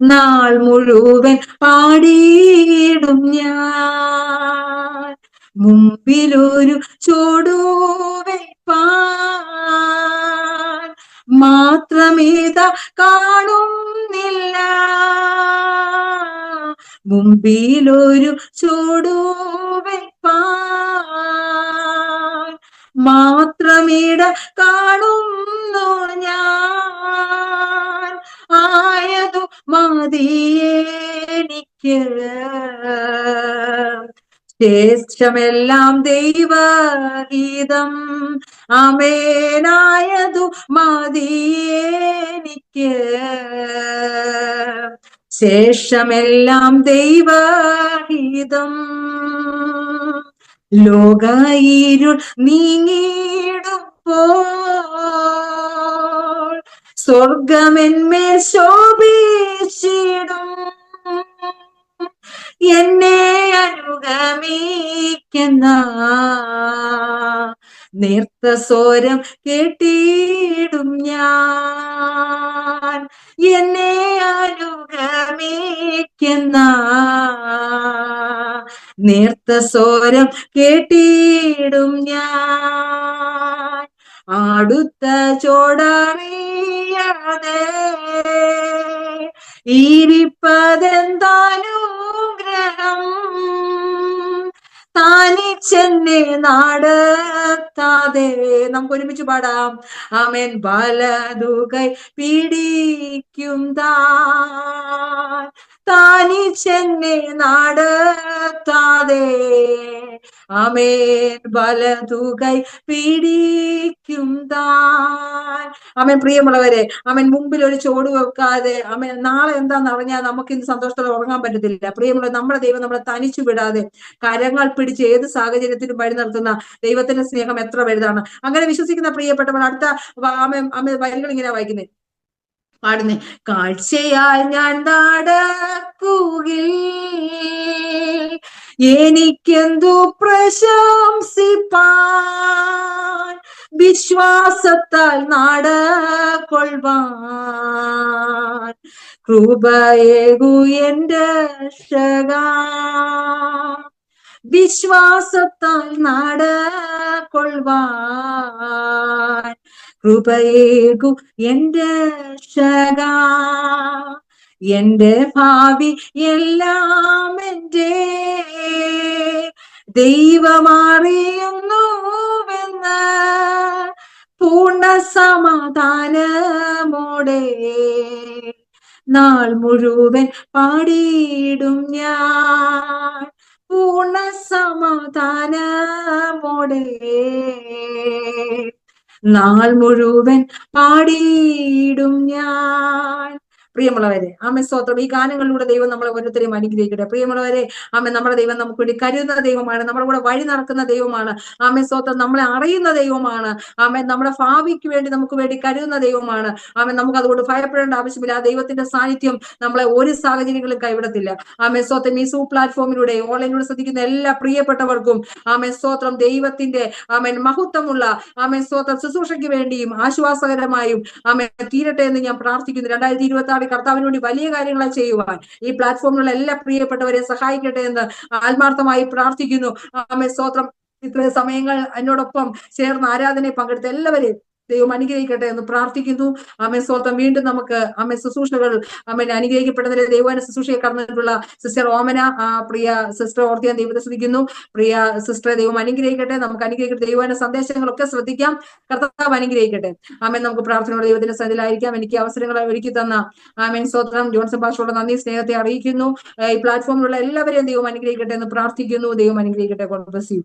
നാൾ മുഴുവൻ പാടിയിടും ഞാൻ. മുമ്പിലൊരു ചുവടുവെപ്പാൻ മാത്രമേതാ കാണുന്നില്ല. മുമ്പിലൊരു ചുവടുവെപ്പാൻ മാത്രമിട കാണുന്നു ഞാൻ. ആയതു മതിയെനിക്ക് ശേഷമെല്ലാം ദൈവഗീതം. ആമേനായതു മതിയെനിക്ക് ശേഷമെല്ലാം ദൈവഗീതം. ലോകയിരുൾ നീങ്ങിടുമ്പോൾ സ്വർഗമെന്മേൽ ശോഭിച്ചിടും. എന്നെ അനുഗമിക്കുന്ന നേർത്ത സ്വരം കേട്ടിടും ഞാൻ. എന്നെ അനുഗമിക്കുന്ന നേർത്ത സ്വരം കേട്ടിടും ഞാൻ, അടുത്ത ചോടറിയാതെ ഇരിപ്പതെന്താനുഗ്രഹം, താനിച്ചെന്നെ നടത്താതെ. നമുക്ക് ഒരുമിച്ച് പാടാം. ആമേൻ. വലതുകൈ പിടിക്കും താനിച്ചെന്നെ നടത്താതെ. ആമേൻ. വലതുകൈ പിടിക്കും ആമേൻ. പ്രിയമുള്ളവരെ, ആമേൻ, മുമ്പിൽ ഒരു ചോട് വെക്കാതെ, ആമേൻ, നാളെ എന്താന്ന് അറിഞ്ഞാൽ നമുക്ക് ഇന്ന് സന്തോഷത്തോടെ ഉറങ്ങാൻ പറ്റത്തില്ല. പ്രിയമുള്ള നമ്മുടെ ദൈവം നമ്മളെ തനിച്ചു വിടാതെ കരങ്ങൾ പിടിച്ച് ഏത് സാഹചര്യത്തിലും വഴി നടത്തുന്ന ദൈവത്തിന്റെ സ്നേഹം എത്ര വലുതാണ്. അങ്ങനെ വിശ്വസിക്കുന്ന പ്രിയപ്പെട്ടവർ അടുത്ത വരികൾ ഇങ്ങനെ വായിക്കുന്നത്, പാടുന്നേ. കാഴ്ചയായി ഞാൻ നടക്കുകിൽ എനിക്കെന്തു പ്രശംസിപ്പാൻ, വിശ്വാസത്താൽ നടക്കൊള്ളുവാൻ കൃപയേകു എന്റെ രക്ഷകാ. വിശ്വാസത്താൽ നടക്കൊള്ളുവാൻ കൃപയേകു എന്റെ രക്ഷകാ. എന്റെ ഭാവി എല്ലാം എന്റെ ദൈവമറിയുന്നുവെന്ന് പൂർണ്ണ സമാധാനമോടെ നാൾ മുഴുവൻ പാടിയിടും ഞാൻ, പൂർണ്ണ സമാധാനമോടെ നാൾ മുഴുവൻ പാടിയിടും ഞാൻ. പ്രിയമുള്ളവരെ, ആമേ സ്തോത്രം. ഈ ഗാനങ്ങളിലൂടെ ദൈവം നമ്മളെ ഓരോരുത്തരെയും അനുഗ്രഹിക്കട്ടെ. പ്രിയമുള്ളവരെ, ആമേ, നമ്മുടെ ദൈവം നമുക്ക് വേണ്ടി കരുതുന്ന ദൈവമാണ്, നമ്മുടെ കൂടെ വഴി നടക്കുന്ന ദൈവമാണ്. ആമേ സ്തോത്രം. നമ്മളെ അറിയുന്ന ദൈവമാണ്. ആമേ, നമ്മുടെ ഭാവിക്ക് വേണ്ടി നമുക്ക് വേണ്ടി കരുതുന്ന ദൈവമാണ്. ആമേ, നമുക്ക് അതുകൊണ്ട് ഭയപ്പെടേണ്ട ആവശ്യമില്ല. ആ ദൈവത്തിന്റെ സാന്നിധ്യം നമ്മളെ ഒരു സാഹചര്യങ്ങളും കൈവിടത്തില്ല. ആമേ സ്തോത്രം. ഈ പ്ലാറ്റ്ഫോമിലൂടെ ഓൺലൈനിലൂടെ ശ്രദ്ധിക്കുന്ന എല്ലാ പ്രിയപ്പെട്ടവർക്കും ആമേ സ്തോത്രം, ദൈവത്തിന്റെ ആമേൻ മഹത്വമുള്ള ആമേ സ്തോത്രം ശുശ്രൂഷയ്ക്ക് വേണ്ടിയും ആശ്വാസകരമായും ആമേ തീരട്ടെ എന്ന് ഞാൻ പ്രാർത്ഥിക്കുന്നു. 2026 കർത്താവിന് വേണ്ടി വലിയ കാര്യങ്ങളെ ചെയ്യുവാൻ ഈ പ്ലാറ്റ്ഫോമിലുള്ള എല്ലാ പ്രിയപ്പെട്ടവരെ സഹായിക്കട്ടെ എന്ന് ആത്മാർത്ഥമായി പ്രാർത്ഥിക്കുന്നു. ആമേ സ്തോത്രം. ഇത്രയും സമയങ്ങൾ എന്നോടൊപ്പം ചേർന്ന് ആരാധനയെ പങ്കെടുത്ത എല്ലാവരെയും ദൈവം അനുഗ്രഹിക്കട്ടെ എന്ന് പ്രാർത്ഥിക്കുന്നു. ആമേ സ്തോത്രം. വീണ്ടും നമുക്ക് ആമേ ശുശ്രൂഷകൾ ആമേൻ അനുഗ്രഹിക്കപ്പെടുന്നതിലെ ദൈവത്തിന്റെ ശുശ്രൂഷയെ കടന്നിട്ടുള്ള സിസ്റ്റർ ഓമന, പ്രിയ സിസ്റ്റർ ഓർത്ത് ഞാൻ ദൈവത്തെ ശ്രദ്ധിക്കുന്നു. പ്രിയ സിസ്റ്ററെ ദൈവം അനുഗ്രഹിക്കട്ടെ. നമുക്ക് അനുഗ്രഹിക്കട്ടെ. ദൈവത്തിന്റെ സന്ദേശങ്ങളൊക്കെ ശ്രദ്ധിക്കാം. കർത്താവ് അനുഗ്രഹിക്കട്ടെ. ആമേൻ. നമുക്ക് പ്രാർത്ഥനയോടെ ദൈവത്തിന്റെ സന്നിധിയിലായിരിക്കാം. എനിക്ക് അവസരങ്ങൾ ഒരുക്കി തന്ന ആമേൻ സ്തോത്രം ജോൺസൺ പാസ്റ്ററുടെ നന്ദി സ്നേഹത്തെ അറിയിക്കുന്നു. ഈ പ്ലാറ്റ്ഫോമിലുള്ള എല്ലാവരെയും ദൈവം അനുഗ്രഹിക്കട്ടെ എന്ന് പ്രാർത്ഥിക്കുന്നു. ദൈവം അനുഗ്രഹിക്കട്ടെ. God bless you.